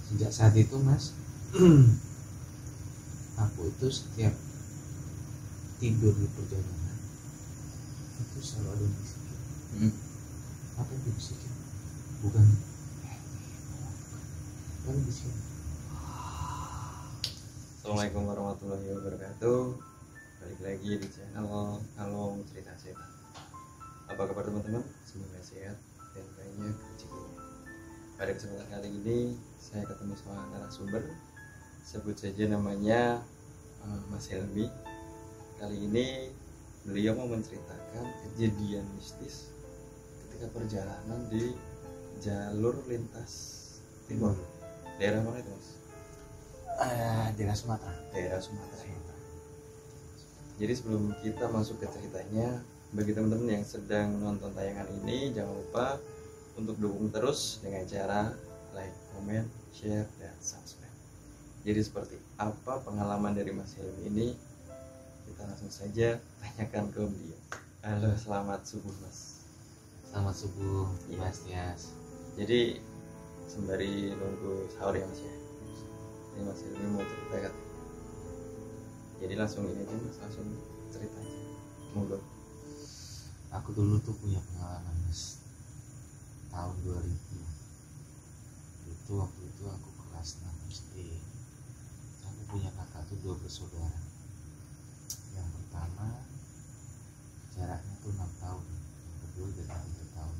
Sejak saat itu mas, aku itu setiap tidur di perjalanan itu selalu ada yang bisikin. Apa yang dibisikin? Bukan kan bisikin. Assalamualaikum warahmatullahi wabarakatuh. Balik lagi di channel Kalong Cerita Setan. Apa kabar teman-teman? Semoga sehat dan banyak rezekinya. Pada kesempatan kali ini saya ketemu sama narasumber, sebut saja namanya Mas Helmi. Kali ini beliau mau menceritakan kejadian mistis ketika perjalanan di jalur lintas timur. Daerah mana itu mas? Daerah Sumatera. Daerah Sumatera. Jadi sebelum kita masuk ke ceritanya, bagi teman-teman yang sedang nonton tayangan ini, jangan lupa untuk dukung terus dengan cara like, comment, share, dan subscribe. Jadi seperti apa pengalaman dari Mas Helmi ini? Kita langsung saja tanyakan ke beliau. Halo, selamat subuh Mas. Selamat subuh Iya. Mas Tias. Jadi sembari nunggu sahur ya Mas ya. Ini Mas Helmi mau cerita kan? Jadi langsung ini aja Mas, langsung cerita aja. Monggo. Aku dulu tuh punya pengalaman mas, tahun 2000 itu. Waktu itu aku kelas 6 SD. Aku punya kakak tuh 2 bersaudara. Yang pertama jaraknya tuh 6 tahun, yang kedua jaraknya 3 tahun.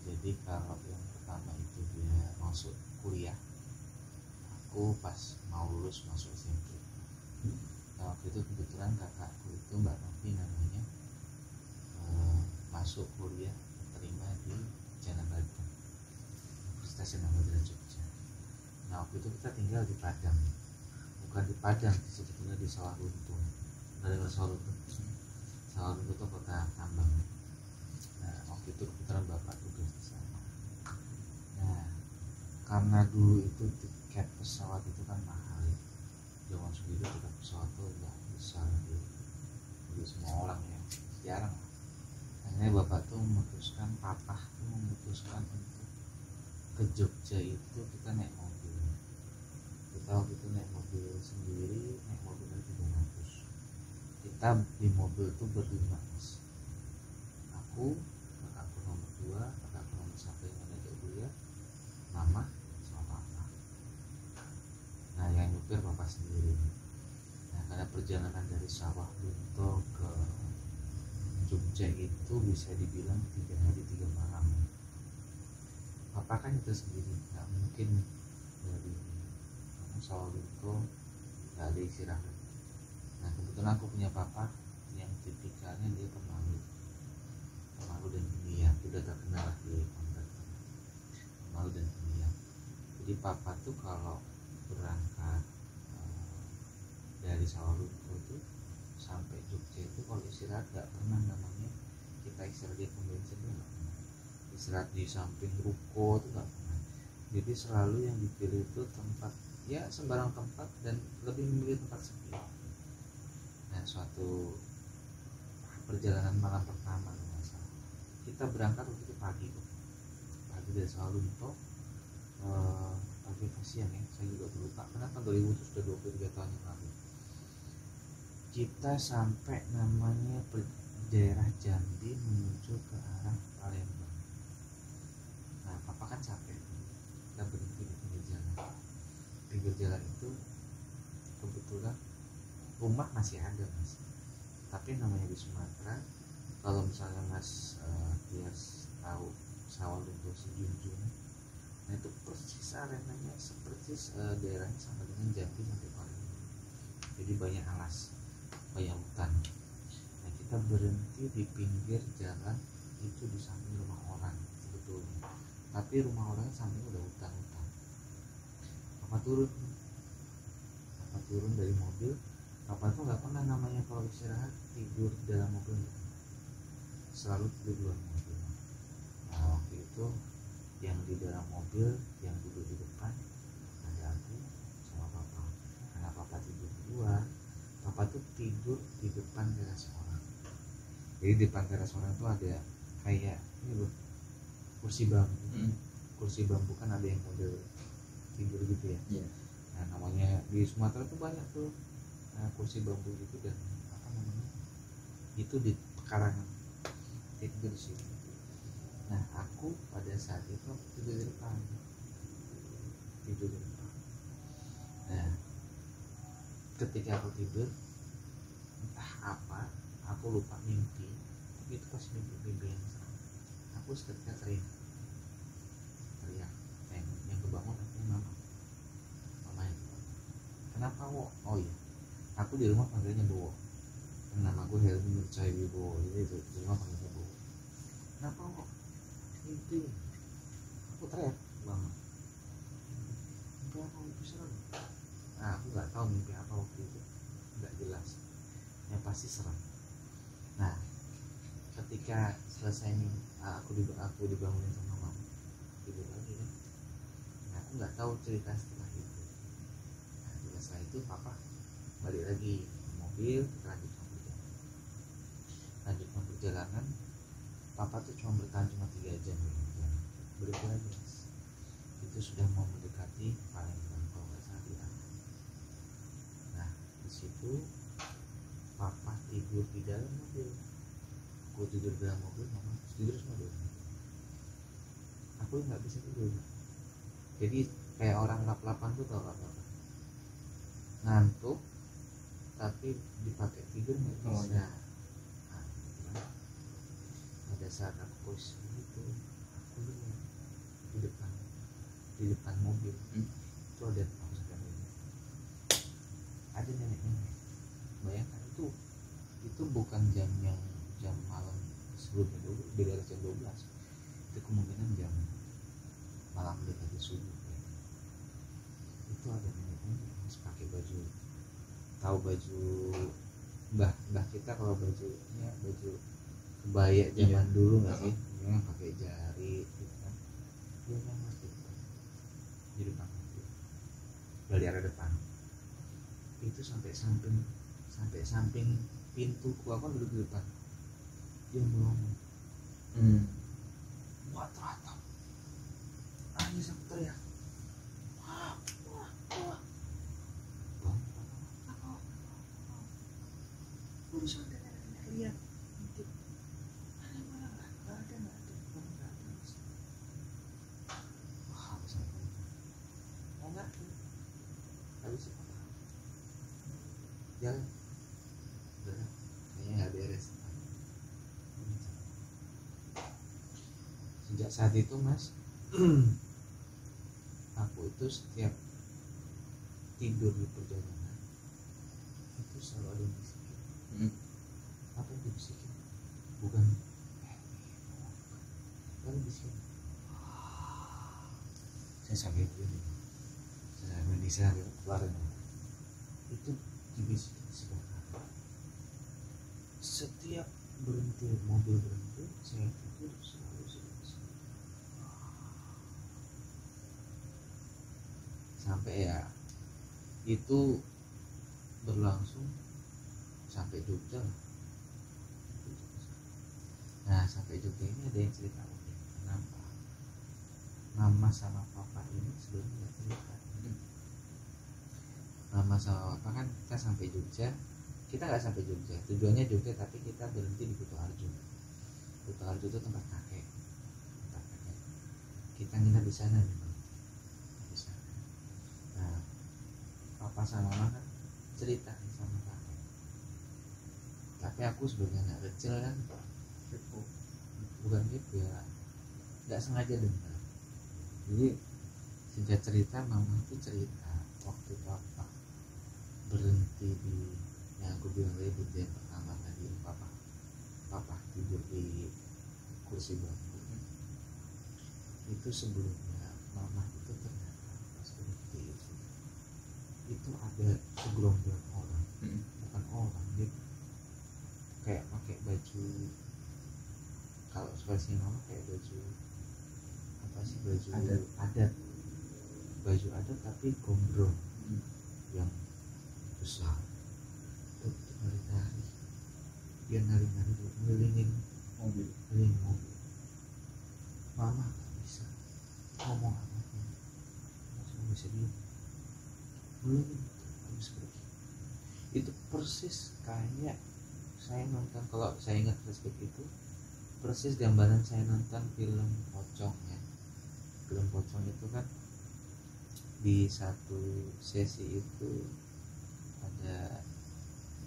Jadi kalau yang pertama itu dia masuk kuliah, aku pas mau lulus masuk SMP. Nah waktu itu kebetulan kakakku itu Mbak Novi namanya, masuk kuliah terima di Janabata, Universitas Janabata Jogja. Nah waktu itu kita tinggal di Padang, bukan di Padang, sebetulnya di Sawah Luntung. Dari Sawah Luntung, Sawah Luntung itu kota tambang. Nah waktu itu kebetulan bapak tugas di sana. Nah karena dulu itu tiket pesawat itu kan mahal ya, zaman segitu tiket pesawat tuh udah besar bagi semua orang ya, jarang. Akhirnya bapak tuh memutuskan, papa tuh memutuskan untuk ke Jogja itu kita naik mobil. Kita waktu itu naik mobil sendiri, naik mobil 300. Kita di mobil tuh berlima mas. Aku, kakakku nomor 2, kakakku nomor 1 yang ada kuliah, mama sama papa. Nah yang nyupir bapak sendiri. Nah karena perjalanan dari Sawah Lunto ke Jogja itu bisa dibilang 3 hari 3 malam. Papa kan itu sendiri, nggak mungkin dari Sawah Lunto nggak ada istirahat. Nah kebetulan aku punya papa yang tipikalnya dia pemalu dan pendiam, udah terkenal lah di komplek, pemalu dan pendiam. Jadi papa tuh kalau berangkat dari Sawah Lunto itu sampai Jogja itu kalau istirahat gak pernah namanya kita istirahat di pom bensin, itu gak pernah. Istirahat di samping ruko itu gak pernah. Jadi selalu yang dipilih itu tempat ya sembarang tempat, dan lebih memilih tempat sepi. Nah suatu perjalanan malam pertama kita berangkat waktu itu pagi dari Sawah Lunto, pagi siang ya, saya juga lupa karena tahun 2000 itu sudah 23 tahun yang lalu. Kita sampai namanya daerah Jambi menuju ke arah Palembang. Nah papa kan capek, kita berhenti di pinggir jalan. Pinggir jalan itu kebetulan rumah masih ada mas, tapi namanya di Sumatera, kalau misalnya mas Tias tahu Sawah Lunto Sejunjung, nah itu persis arenanya seperti daerahnya sama dengan Jambi sampai Palembang. Jadi banyak alas, banyak hutan. Nah kita berhenti di pinggir jalan itu di samping rumah orang sebetulnya, tapi rumah orangnya samping udah hutan-hutan. Papa turun dari mobil. Papa tuh nggak pernah namanya kalau istirahat tidur di dalam mobil, selalu tidur di luar mobil. Nah waktu itu yang di dalam mobil, yang duduk di depan ada aku sama papa. Karena papa tidur di luar, papa tuh tidur di depan teras orang. Jadi di depan teras orang tuh ada kayak ini loh, kursi bambu. Kursi bambu kan ada yang model tidur ya. Iya. Nah namanya di Sumatera tuh banyak tuh kursi bambu gitu, dan apa namanya itu di pekarangan tidur di situ. Nah aku pada saat itu aku tidur di depan. Nah ketika aku tidur entah apa aku lupa mimpi, tapi itu pasti mimpi yang serem. Aku seketika teriak, yang kebangun aku mama yang kebangun. Kenapa wo? Oh iya, aku di rumah panggilnya Bowo. Nama gue Helmi Nurcaya Wibowo, jadi itu di rumah panggilnya Bowo. Kenapa wo? Mimpi. Aku teriak bangun. Mimpi apa itu serem? Nah aku nggak tahu mimpi apa waktu itu, nggak jelas. Yang pasti serem. Nah ketika selesai mimpi, aku dibangunin sama mama, tidur lagi kan. Nah aku nggak tahu cerita setelah itu. Nah setelah itu papa balik lagi ke mobil, kita lanjutkan perjalanan. Papa tuh cuma bertahan 3 jam ya. Berikut lagi mas, itu sudah mau mendekati Palembang kalau nggak salah di atas. Nah di situ papa tidur di dalam mobil, aku tidur di dalam mobil, mama tidur semua di dalam mobil. Aku nggak bisa tidur, jadi kayak orang lap-lapan tuh, tau apa ngantuk tapi dipakai tidur nggak bisa. Oh, iya. Nah, pada saat aku posisi itu aku lihat di depan mobil itu ada nenek. Bayangkan itu bukan jam malam sebelumnya dulu, beda jam 12. Itu kemungkinan jam malam dekati subuh ya. Itu ada nenek masih pakai baju, tahu baju mbah kita kalau bajunya baju kebaya zaman dulu nggak sih, yang pakai jari gitu kan. Dia mas di depan mobil dari arah depan itu sampai samping pintu, aku duduk di depan, dia ngomong buat ratap, nangis aku teriak, wah urusan nenek lihat itu mana nggak ada wah aku sampai mau nggak habis jalan udah kayaknya nggak beres. Sejak saat itu mas aku itu setiap tidur di perjalanan itu selalu ada yang bisikin. Apa yang dibisikin? Bukan lalu bisikin saya sampai bisa keluarin itu dibisikin sebentar. Setiap mobil berhenti saya tidur selalu sampai ya itu berlangsung sampai Jogja. Nah sampai Jogja ini ada yang cerita unik. Kenapa mama sama papa ini sebelumnya cerita. Mama sama papa kan kita sampai Jogja, kita nggak sampai Jogja, tujuannya Jogja tapi kita berhenti di Kutoarjo. Kutoarjo itu tempat kakek. Kita nginap di sana nih. Nah papa sama mama kan cerita sama kakek, tapi aku sebagai anak kecil kan bukan gitu ya, nggak sengaja dengar. Jadi sejak cerita mama itu cerita waktu papa berhenti di yang aku bilang tadi bukti yang pertama tadi, papa tidur di kursi bambu itu. Sebelumnya mama itu ternyata pas berhenti itu ada segelombang orang, bukan orang, dia kayak pakai baju, kalau spesies mama kayak baju apa sih, baju adat tapi gondrong yang besar. Itu nari-nari, dia nari-nari ngelilingin mobil. Mama gak bisa ngomong apa-apa, langsung bisa diem. melingin habis pergi. Itu persis kayak saya nonton, kalau saya ingat flashback itu persis gambaran saya nonton film Pocong ya. Film Pocong itu kan di satu sesi itu ada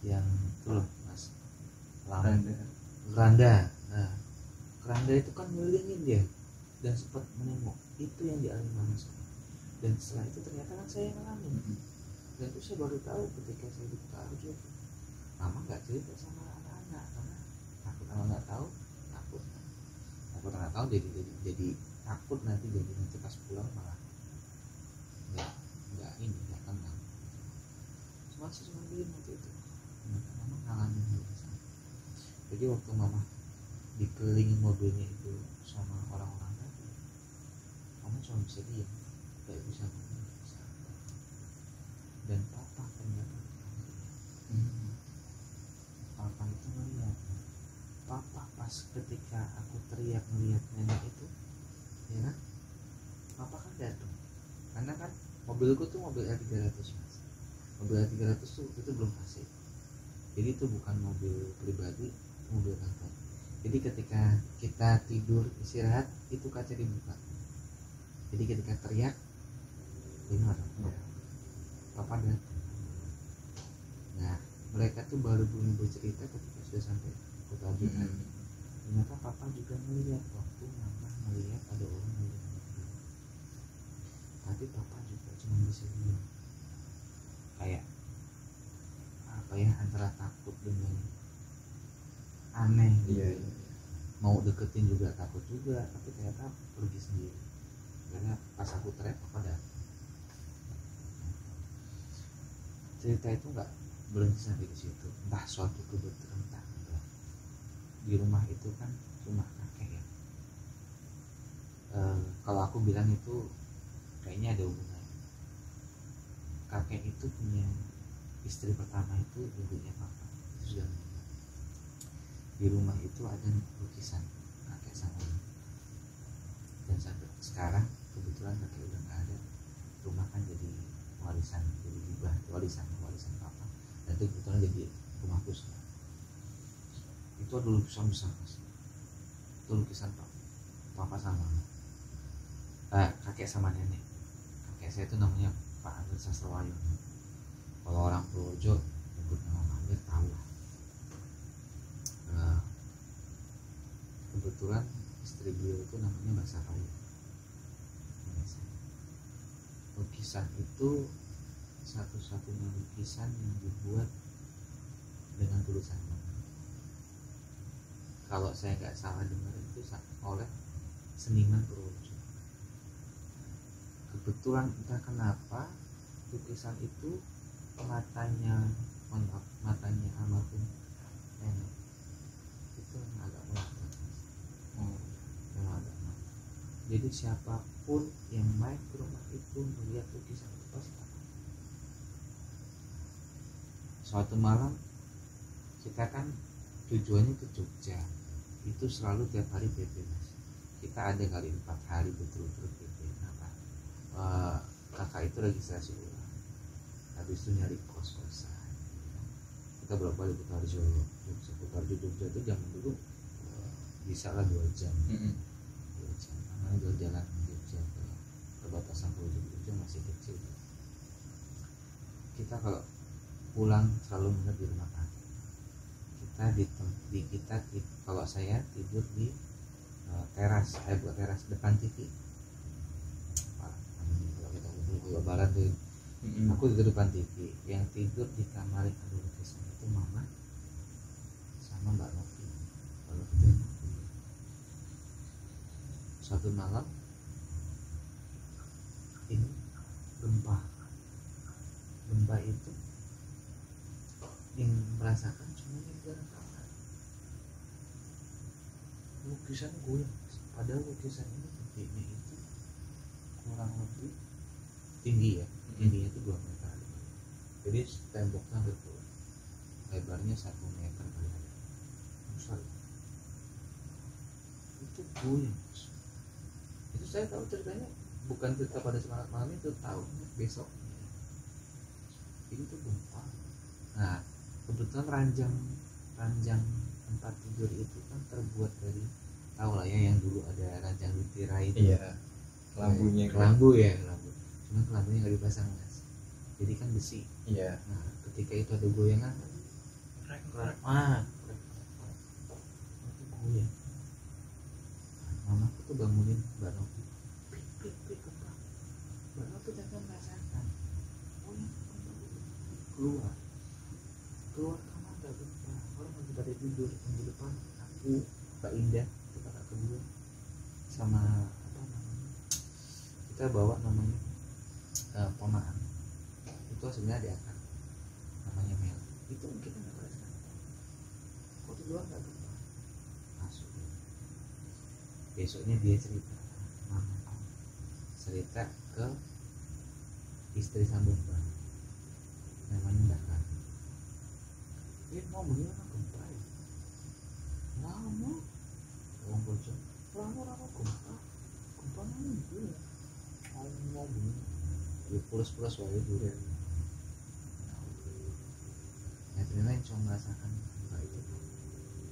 yang itu loh mas, keranda. Nah keranda itu kan ngelilingin dia dan sempat menengok, itu yang dialami mama saya. Dan setelah itu ternyata kan saya ngalamin. Dan itu saya baru tahu ketika saya di Kutarjo. Mama nggak cerita sama anak-anak karena takut anak nggak tahu, takut anak tahu jadi takut nanti pas pulang malah nggak tenang. Cuma saya cuma bilang waktu itu ternyata mama ngalamin hal yang sama. Jadi waktu mama dikelilingin mobilnya itu sama orang-orang tadi, mama cuma bisa diam, nggak bisa ngomong, nggak bisa apa. Dan papa ternyata papa itu melihat, papa pas ketika aku teriak melihat nenek itu, ya kan, papa kan datang, karena kan mobilku tuh mobil R300 mas, mobil R300 tuh itu belum AC, jadi itu bukan mobil pribadi, itu mobil kantor. Jadi ketika kita tidur istirahat itu kaca dibuka, jadi ketika teriak dengar papa datang. Nah mereka tuh baru belum bercerita ketika sudah sampai kota Bina. Ternyata papa juga melihat waktu mama melihat ada orang melihat mobil, tapi papa juga cuma bisa diam, kayak apa ya, antara takut dengan aneh gitu. Mau deketin juga takut juga, tapi ternyata pergi sendiri karena pas aku teriak papa datang. Cerita itu nggak berhenti sampai di situ, entah suatu kebetulan entah enggak. Di rumah itu kan rumah kakek ya, kalau aku bilang itu kayaknya ada hubungan. Kakek itu punya istri pertama itu ibunya papa, itu sudah meninggal. Di rumah itu ada lukisan kakek sama ibu, dan sampai sekarang kebetulan kakek udah nggak ada, rumah kan jadi warisan, jadi hibah warisan papa, dan itu kebetulan jadi rumahku sekarang. Itu ada lukisan besar mas, itu lukisan papa sama kakek sama nenek. Kakek saya itu namanya Pak Amir Sastrowayo. Kalau orang Purworejo nyebut nama Pak Amir tahu lah. Kebetulan istri beliau itu namanya Mbak Safari. Lukisan itu satu-satunya lukisan yang dibuat dengan tulisan mama. Kalau saya nggak salah dengar itu oleh seniman Purworejo. Kebetulan entah kenapa lukisan itu matanya almarhum nenek itu yang agak melekat. Yang agak melekat. Jadi siapapun yang main ke rumah itu melihat lukisan itu pasti takut. Suatu malam kita kan tujuannya ke Jogja, itu selalu tiap hari PP mas. Kita ada kali 4 hari betul-betul PP. Kakak itu registrasi ulang, habis itu nyari kos-kosan. Kita bolak-balik Kutarjo Jogja itu zaman dulu bisa lah 2 jam. 2 jam namanya jalan Jogja ke perbatasan Purworejo Jogja masih kecil. Kita kalau pulang selalu menginap di rumah kakek. Kalau saya tidur di teras, buat teras depan TV. Kalau kita kumpul lebaran tuh, aku tidur depan TV. Yang tidur di kamar yang ada lukisan itu mama sama Mbak Novi. Kalau kita suatu malam ini gempa itu yang merasakan cuma yang dalam kamar. Lukisan goyang, padahal lukisan ini gedenya itu kurang lebih tinggi ya, tingginya itu 2 meter. Jadi temboknya betul, lebarnya 1 meter kali ada. Besar. Itu goyang. Itu saya tahu ceritanya bukan cerita pada malam itu, tahu besok. itu gempa. Nah kebetulan ranjang ranjang tempat tidur itu kan terbuat dari, tahu lah ya yang dulu ada ranjang tirai itu. Iya, kelambunya kan. Kelambu ya, kelambu. Cuma kelambunya nggak dipasang mas, jadi kan besi. Iya. Nah ketika itu ada goyangan kan, itu goyang. Nah, mamaku tuh bangunin Mbak Novi, pik gempa. Mbak Novi kan merasakan, oh ya keluar kamar nggak gempa, orang lagi pada tidur. Minggu depan aku, Mbak Indah itu kakak kedua, sama apa namanya, kita bawa namanya ponakan itu sebenarnya diangkat, namanya Mel. Itu kita nggak pernah kenapa, kok di luar nggak gempa, masuk. Besoknya dia cerita, mama cerita ke istri sambung Mbak, namanya Mbak Kan. Dia mau mengira gempa ya, lama orang bocor, lama gempa nanya itu ya, mau begini, ya pulas wae dulu. Ya ternyata yang cuma merasakan gempa itu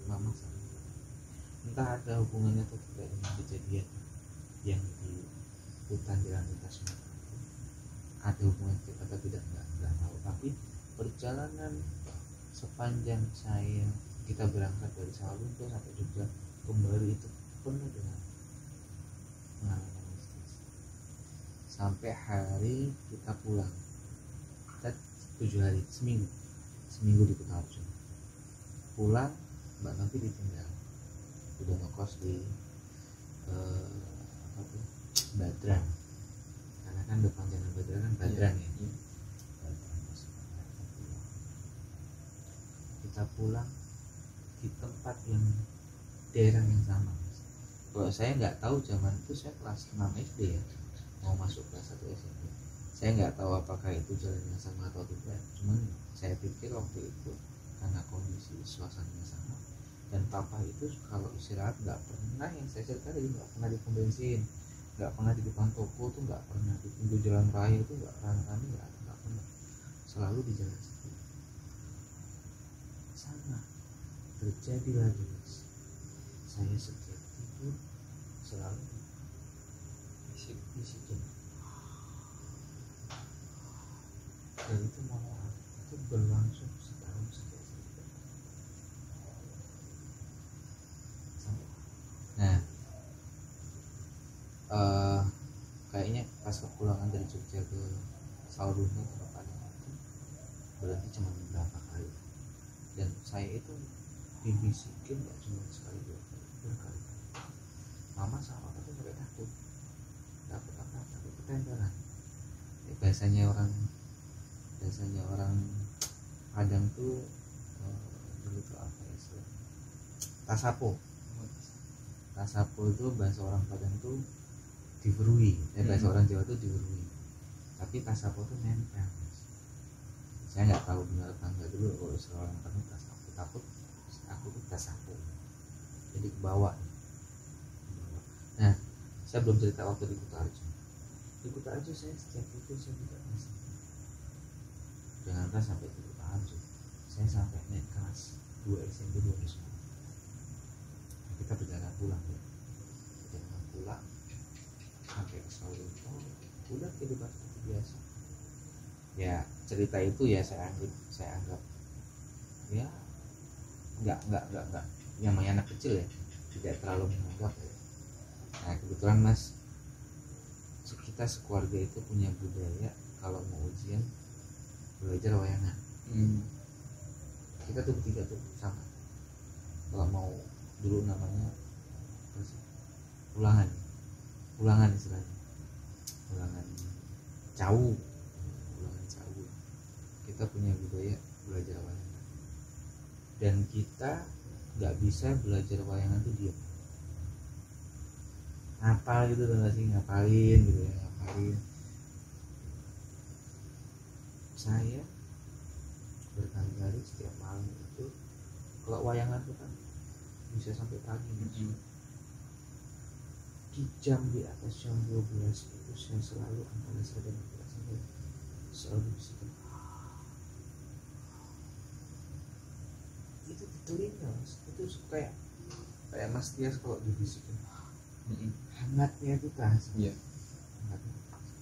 mama sama Mbak. Entah ada hubungannya atau tidak dengan kejadian yang di hutan jalan lintas Sumatera itu, ada hubungan atau tidak, nggak tahu. Tapi perjalanan sepanjang kita berangkat dari Sawalunto sampai Jogja kembali itu penuh dengan pengalaman mistis. Sampai hari kita pulang, kita 7 hari, seminggu di Kutarjo. Pulang Mbak Novi ditinggal, udah ngekos di Badran, karena kan depan jalan Badran kan Badran ya. Badran masuk. Kita pulang di tempat yang daerah yang sama. Kalau saya nggak tahu, zaman itu saya kelas 6 SD ya, mau masuk kelas 1 SMP. Saya nggak tahu apakah itu jalan yang sama atau tidak. Cuman saya pikir waktu itu karena kondisi suasananya sama, dan papa itu kalau istirahat nggak pernah, yang saya cerita tadi, nggak pernah di pom bensin, nggak pernah di depan toko tuh, nggak pernah di pinggir jalan raya itu, nggak rame-rame, nggak pernah, selalu di jalan sepi. Sama terjadi lagi mas, saya setiap tidur selalu bisik dan itu malah itu berlangsung setahun sejak saya. Nah kayaknya pas kepulangan dari Jogja ke Sawalunto ke Padang itu berarti cuma beberapa kali, dan saya itu dibisikin nggak cuma sekali dua kali, berkali-kali. Mama sama papa tuh sampai takut apa, takut ketempelan. Biasanya orang Padang tuh dulu tuh apa ya, tasapo itu bahasa orang Padang tuh diberui, bahasa orang Jawa tuh diberui, tapi tasapo tuh nempel mas. Saya nggak tahu benar apa enggak, dulu kalau orang Padang tasapo, takut aku tuh tasapo, jadi ke bawah. Nah saya belum cerita waktu di Kutarjo saya setiap itu saya tidak masih, jangankan sampai di Kutarjo, saya sampai naik kelas 2 SMP 2010. Kita perjalanan pulang sampai ke Sawalunto, udah kehidupan seperti biasa ya. Cerita itu ya saya anggap ya nggak yang namanya anak kecil ya, tidak terlalu menganggap ya. Nah kebetulan mas, kita sekeluarga itu punya budaya kalau mau ujian belajar wayangan. Kita tuh bertiga tuh sama, kalau mau dulu namanya ulangan istilahnya, ulangan cawu. Kita punya budaya belajar wayangan, dan kita nggak bisa belajar wayangan tuh diam, ngapal gitu loh, ngapalin gitu ya, ngapalin. Saya berkali-kali setiap malam itu, kalau wayangan tuh kan bisa sampai pagi di jam di atas jam 12 itu saya selalu antara saya dan sampai selalu bisikan telinga Mas. Itu kayak Mas Tias kalau dibisikin hangatnya itu terasa. Iya. Hangatnya itu terasa.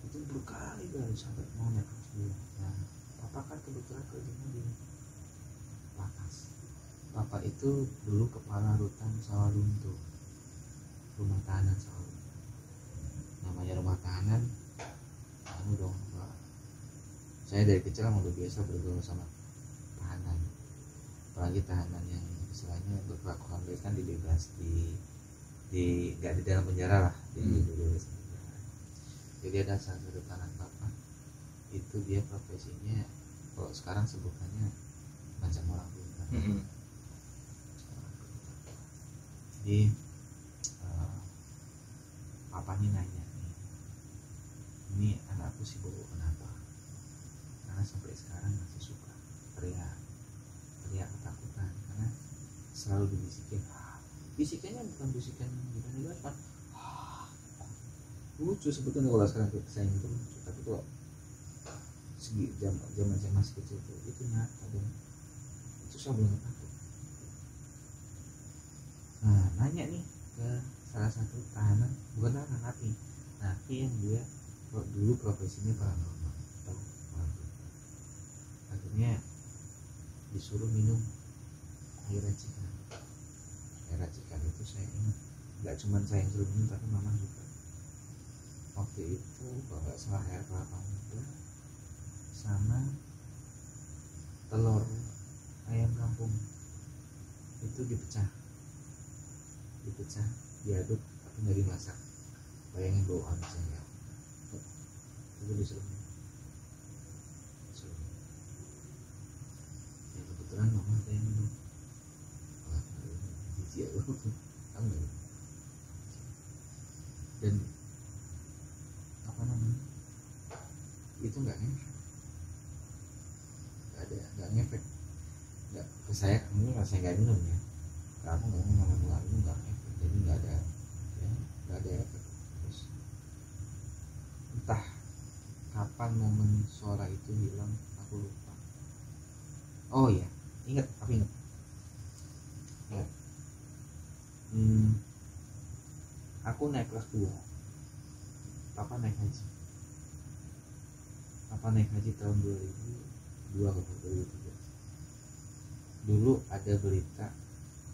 Itu berkali-kali sampai mau naik kelas 2. Nah, Papa kan kebetulan kerjanya di lapas. Papa itu dulu kepala rutan Sawalunto, rumah tahanan Sawalunto. Namanya rumah tahanan, anu dong, Pak. Saya dari kecil udah biasa bergaul sama tahanan, apalagi tahanan yang istilahnya berkelakuan baik kan dibebas di nggak di dalam penjara lah, dibebas di penjara. Jadi ada salah satu tahanan Papa itu dia profesinya kalau sekarang sebutannya macam orang pintar. Jadi Papa ini nanya nih, ini anakku si Bowo kenapa? Karena sampai sekarang masih suka teriak ketakutan karena selalu dibisikin. Bisikannya bukan bisikan gimana kan, lucu sebetulnya kalau sekarang saya itu lucu, tapi kalau segi zaman saya masih kecil itu nyata dan itu saya belum takut. Nah, nanya nih ke salah satu tahanan, bukan tahanan napi yang dia dulu profesinya paranormal, tahu paranormal. Akhirnya disuruh minum air racikan. Air racikan itu saya ingat, nggak cuma saya yang suruh minum, tapi mama juga. Waktu itu kalau nggak salah air kelapa muda sama telur ayam kampung itu dipecah, diaduk tapi nggak dimasak. Bayangin bauan saya itu disuruh ya kebetulan mama saya minum. Wah, biji aku tahu nggak, dan apa namanya itu nggak ngefek nggak ke saya. Kamu saya nggak minum ya, kamu nggak minum nggak ngefek, jadi nggak ada efek. Terus entah kapan momen suara itu hilang, aku lupa. Oh iya, aku ingat. Aku naik kelas 2, Papa naik haji tahun 2002 atau 2013. Dulu ada berita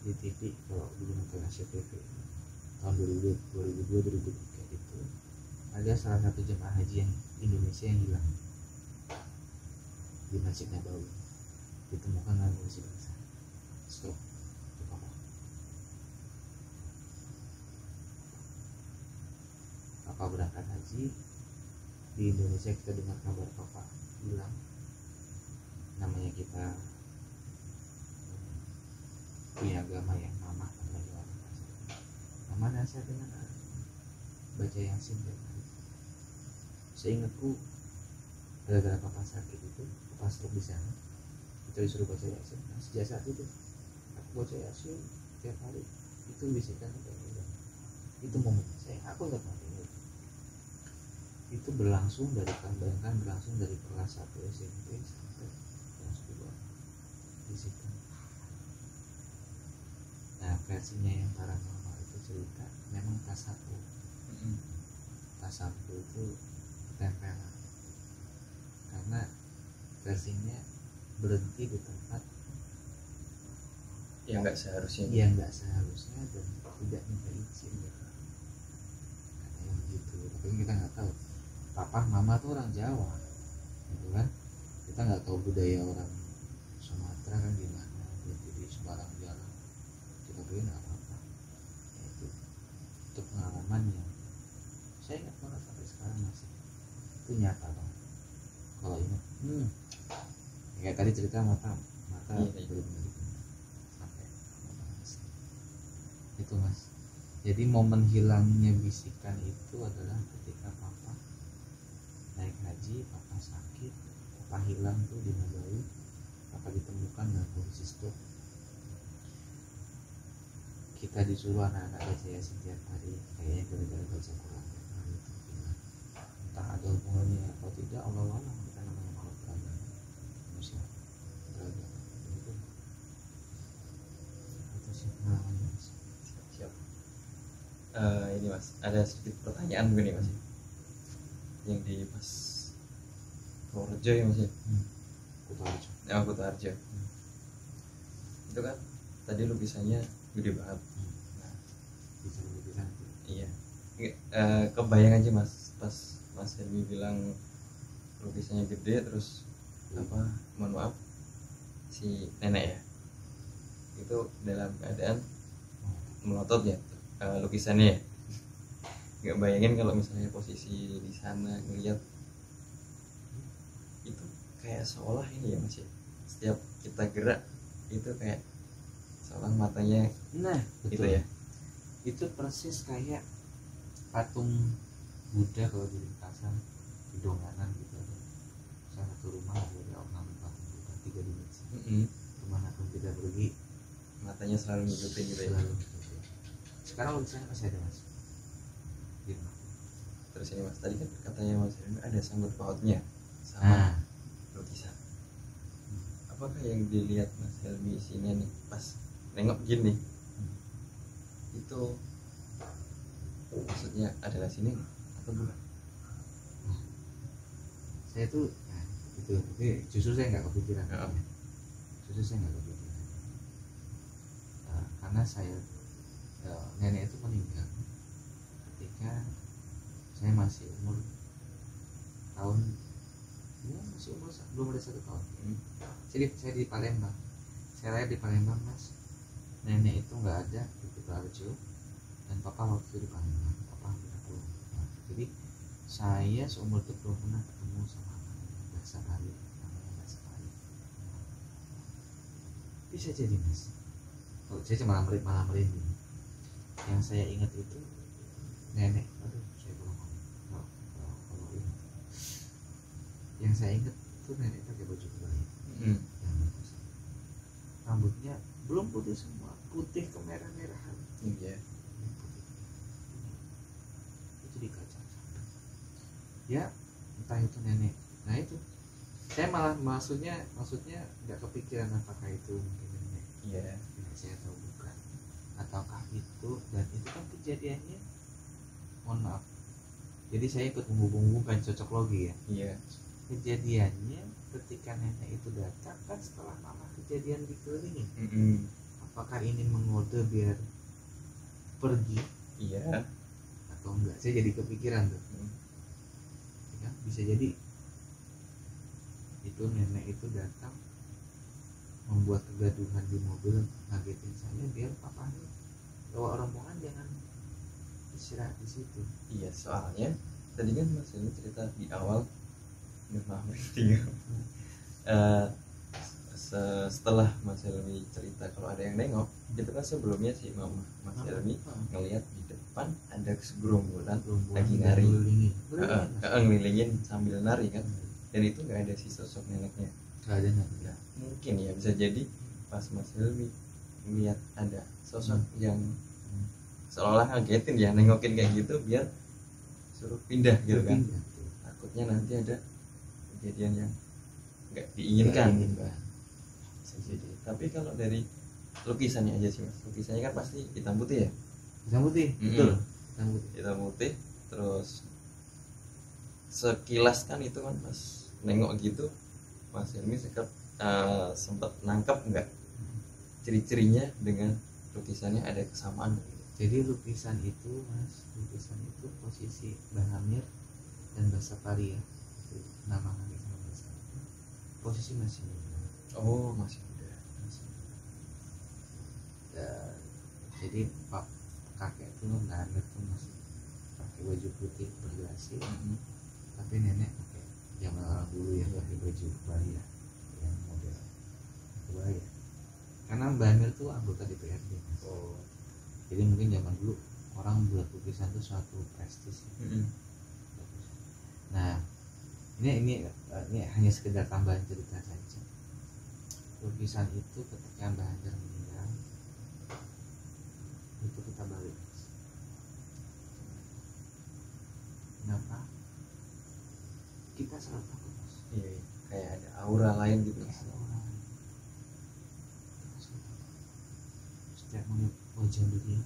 di TV, kalau dulu nonton SCTV tahun 2002-2003 itu ada salah satu jemaah haji yang Indonesia yang hilang di Masjid Nabawi, ditemukan dalam kondisi basah. Stop. Papa berangkat haji di Indonesia, kita dengar kabar Papa hilang. Namanya kita punya agama yang mama nasihat dengan baca Yasin tiap hari. Seingatku gara-gara Papa sakit itu, Papa stroke di sana, kita disuruh baca Yasin. Nah, sejak saat itu aku baca Yasin tiap hari. Itu bisikan itu momen aku nggak pernah ingat. Itu berlangsung dari kelas 1 SMP sampai kelas 2 bisikan. Nah, versinya yang paranormal itu cerita memang tasapu itu ketempelan, karena versinya berhenti di tempat yang nggak seharusnya dan tidak minta izin gitu. Katanya begitu, tapi kita nggak tahu. Papa mama tuh orang Jawa gitu kan, kita nggak tahu budaya orang Sumatera kan gimana, jadi sembarang jalan kita pilih nggak apa-apa. Ya, itu pengalaman yang saya ingat banget sampai sekarang, masih itu nyata banget. Kalau ingat kayak tadi cerita mata benar-benar sampai itu Mas. Jadi momen hilangnya bisikan itu adalah ketika Papa naik haji, Papa sakit, Papa hilang tuh di Nabawi. Papa ditemukan dalam kondisi stroke. Kita disuruh anak-anak baca Yasin tiap hari, kayaknya gara-gara baca Quran tiap hari itu hilang. Entah ada hubungannya atau tidak, Allah alam. Kita namanya makhluk beragama, manusia beragama. pengalamannya Mas. Siap. Ini Mas, ada sedikit pertanyaan begini Mas. Yang di pas Purworejo ya Mas ya. Kutoarjo. Kutoarjo. Itu kan tadi lukisannya gede banget. Nah, Bisa lukisan itu. iya. Kebayang aja Mas, pas Mas Helmi bilang lukisannya gede, terus mohon maaf, si nenek ya itu dalam keadaan melotot ya, lukisannya ya. Nggak bayangin kalau misalnya posisi di sana ngeliat itu kayak seolah ini ya Mas ya, setiap kita gerak itu kayak seolah matanya Nah, gitu betul ya. Itu persis kayak patung Buddha kalau di Lintasan, di Donganan gitu, ada salah satu rumah ada ornamen patung Buddha 3 dimensi. Kemanapun kita pergi Matanya selalu ngikutin gitu ya. selalu gitu. Sekarang lukisannya masih ada Mas di rumah. Terus ini Mas, tadi kan katanya Mas Helmi ada sangkut pautnya sama Nah, lukisan. Apakah yang dilihat Mas Helmi sini nih pas nengok gini itu maksudnya adalah sini atau bukan? saya tuh itu justru saya nggak kepikiran. Ya. Justru saya nggak kepikiran. Karena saya nenek itu meninggal ketika saya masih umur tahun masih umur belum ada 1 tahun. Jadi saya di Palembang, saya lahir di Palembang Mas. Nenek itu nggak ada di Kutoarjo dan papa waktu itu di Palembang, papa udah pulang. Jadi saya seumur itu belum pernah ketemu sama bahasa Bali, namanya bahasa Bali. Bisa jadi Mas, saya malah merinding. Yang saya ingat itu nenek, saya belum ngomong kalau ini. Yang saya ingat itu nenek pakai baju kebaya yang bagus. Rambutnya belum putih semua, putih kemerah-merahan. Iya. Itu di kaca samping. Ya entah itu nenek. Nah itu saya malah maksudnya nggak kepikiran apakah itu mungkin nenek. Iya. Nenek saya tahu bukan, ataukah itu, dan itu kan kejadiannya, mohon maaf, jadi saya ikut menghubung-hubungkan cocok logi ya. Iya. Kejadiannya ketika nenek itu datang kan setelah mama kejadian dikelilingin. Apakah ini mengode biar pergi Iya. atau enggak? Saya jadi kepikiran tuh. Ya, bisa jadi itu nenek itu datang membuat kegaduhan di mobil, ngagetin saya biar papanya bawa rombongan jangan istirahat di situ. Iya, soalnya tadi kan Mas Helmi cerita di awal, maaf berhenti. Setelah Mas Helmi cerita kalau ada yang nengok, itu kan sebelumnya si Mama Mas Helmi ngelihat di depan ada segerombolan lagi nari, ngelilingin sambil nari kan, dan itu nggak ada si sosok neneknya. Nggak ada nenek. Nah, mungkin ya bisa jadi pas Mas Helmi melihat ada sosok yang seolah ngagetin ya, nengokin kayak gitu biar suruh pindah gitu kan. Takutnya nanti ada kejadian yang nggak diinginkan. Bisa jadi. Tapi kalau dari lukisannya aja sih Mas, lukisannya kan pasti hitam putih ya. Hitam putih, betul. Hitam putih, terus sekilas kan itu kan pas nengok gitu Mas Helmi sempat nangkep nggak ciri-cirinya dengan lukisannya ada kesamaan gitu. Jadi lukisan itu Mas, posisi Bahamir dan Basapari ya, nama lukisan bahasa itu posisi masih muda. Oh, masih muda. Jadi pak kakek tuh Bahamir tuh masih pakai baju putih bergelasi, tapi nenek pakai zaman orang dulu ya, pakai baju kebaya yang model kebaya. Karena Bahamir tuh anggota DPRD Mas. Oh. Jadi mungkin zaman dulu orang buat lukisan itu suatu prestis. Nah, ini hanya sekedar tambahan cerita saja. Lukisan itu ketika Mbah Anjar meninggal, itu kita balik. Kenapa? Kita selalu takut Mas. Iya, kayak ada aura lain gitu. Kayak ada orang. Setiap memuja beliau.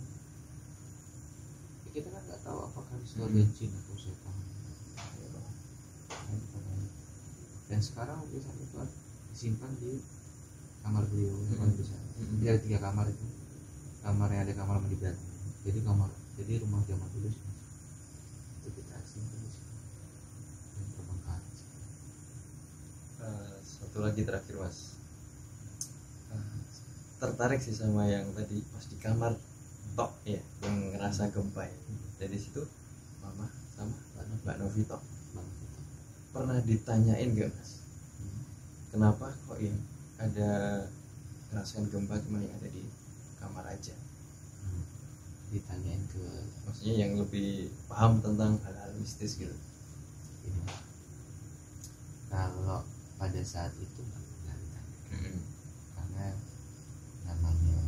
Ya, kita kan nggak tahu apakah itu bensin atau setan. Dan sekarang lukisan itu disimpan di kamar beliau yang besar. Jadi ada 3 kamar itu. Kamarnya ada kamar mandi belakang. Jadi rumah zaman dulu sih. Itu kita simpan di sini. Dan terbongkar. Satu lagi terakhir mas, tertarik sih sama yang tadi pas di kamar tok ya, yang ngerasa gempa ya. Dari situ mama sama Mbak Novi tok pernah ditanyain gak mas, kenapa kok yang ada ngerasain gempa cuma yang ada di kamar aja? Ditanyain ke, maksudnya yang lebih paham tentang hal-hal mistis gitu. ini, kalau pada saat itu nggak pernah ditanya, karena namanya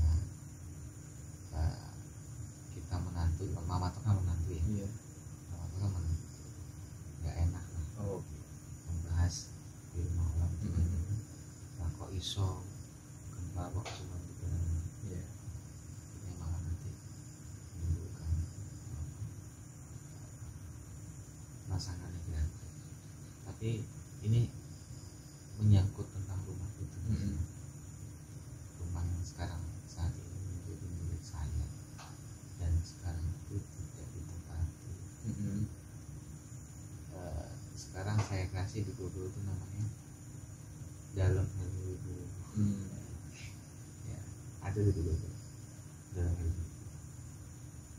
kita menantu, mama tuh kan menantu ya. Iya. Mama tuh kan menantu, nggak enak lah membahas di rumah orang. Nah kok iso gempa kok cuma di dalam. Iya. Ini malah nanti menimbulkan pasangan negatif. Tapi ini menyangkut tentang rumah itu. Rumah yang sekarang saat ini menjadi milik saya dan sekarang itu tidak ditempati. Sekarang saya kasih di Google itu namanya Dalam Helibu. Ya, ada di Google Dalam Helibu.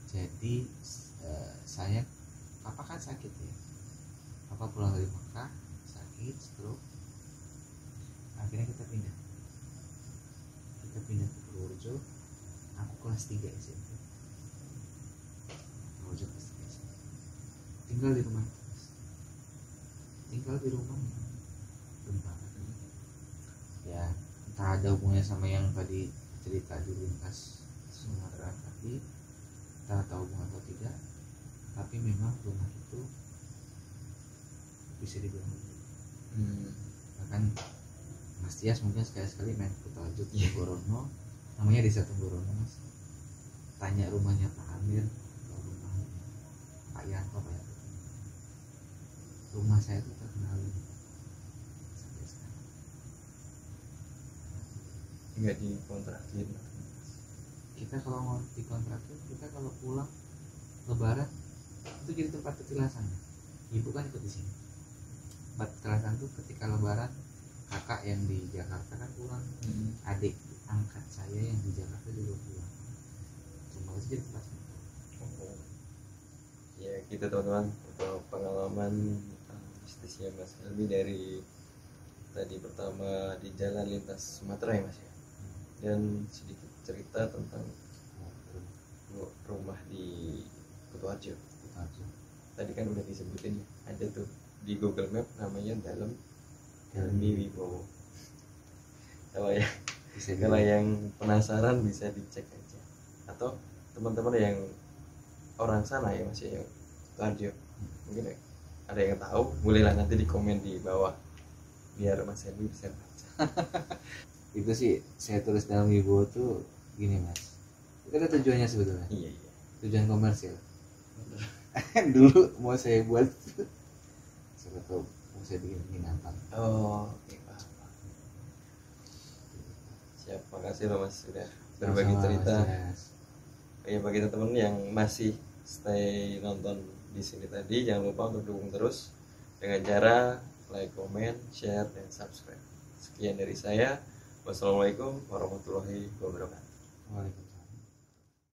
Jadi saya papa kan sakit ya, papa pulang dari Mekah sakit stroke, akhirnya kita pindah ke Purworejo. Aku kelas 3 SMP, Purworejo kelas 3 SMP, tinggal di rumah gempa. Ya entah ada hubungannya sama yang tadi cerita di lintas Sumatera tadi, kita tahu hubungan atau tidak, tapi memang rumah itu bisa dibilang bahkan Mas Tias mungkin sekali-sekali main ke Tojo Tunggorono, namanya Desa Tunggorono Mas, tanya rumahnya Pak Amir atau rumahnya Pak Yanto, rumah saya itu terkenal sampai sekarang. Nggak dikontrakin. Kita kalau mau dikontrakin, kita kalau pulang Lebaran itu jadi tempat petilasan. Ibu kan ikut di sini. Tempat petilasan tuh ketika Lebaran, kakak yang di Jakarta kan pulang, adik angkat saya yang di Jakarta juga pulang. Cuma itu jadi tempat. Ya gitu teman-teman, untuk pengalaman mistisnya Mas Helmi dari tadi pertama di jalan lintas Sumatera ya Mas ya, dan sedikit cerita tentang rumah di Kutoarjo. Tadi kan udah disebutin ya, ada tuh di Google Map namanya Dalam Helmi Wibowo. Kalau yang penasaran bisa dicek aja, atau teman-teman yang orang sana ya Mas ya, yang Kutoarjo, mungkin ada yang tahu, bolehlah nanti di komen di bawah biar Mas Helmi bisa baca. Itu sih saya tulis Dalam Wibowo tuh gini Mas, itu ada tujuannya sebetulnya. Iya. Tujuan komersil. Dulu mau saya buat siapa tahu mau saya bikin penginapan. Oke, paham. Siap, makasih loh Mas sudah berbagi cerita. Ya bagi teman-teman yang masih stay nonton di sini tadi, jangan lupa untuk dukung terus dengan cara like, comment, share, dan subscribe. Sekian dari saya. Wassalamualaikum warahmatullahi wabarakatuh. Waalaikumsalam.